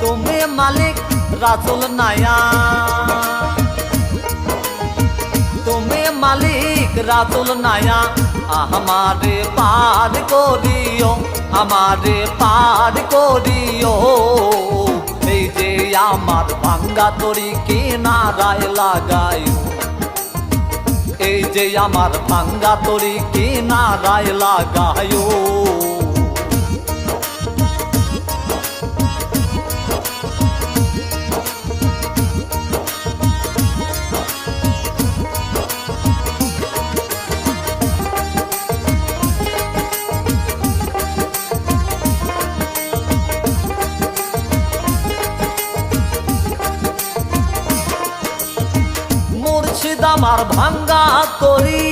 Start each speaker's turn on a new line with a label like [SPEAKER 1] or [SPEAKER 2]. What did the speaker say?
[SPEAKER 1] তুমি মালিক রাসূল নায়া, তুমি মালিক রাসূল নায়া, আমারে পার করিও, আমারে পার করিও। এই যে আমার ভাঙ্গা তরি কিনারায় লাগাইও, এই যে আমার ভাঙ্গা তরি কিনারায় লাগাইও। মুর্শিদ আমার ভাঙ্গা তরি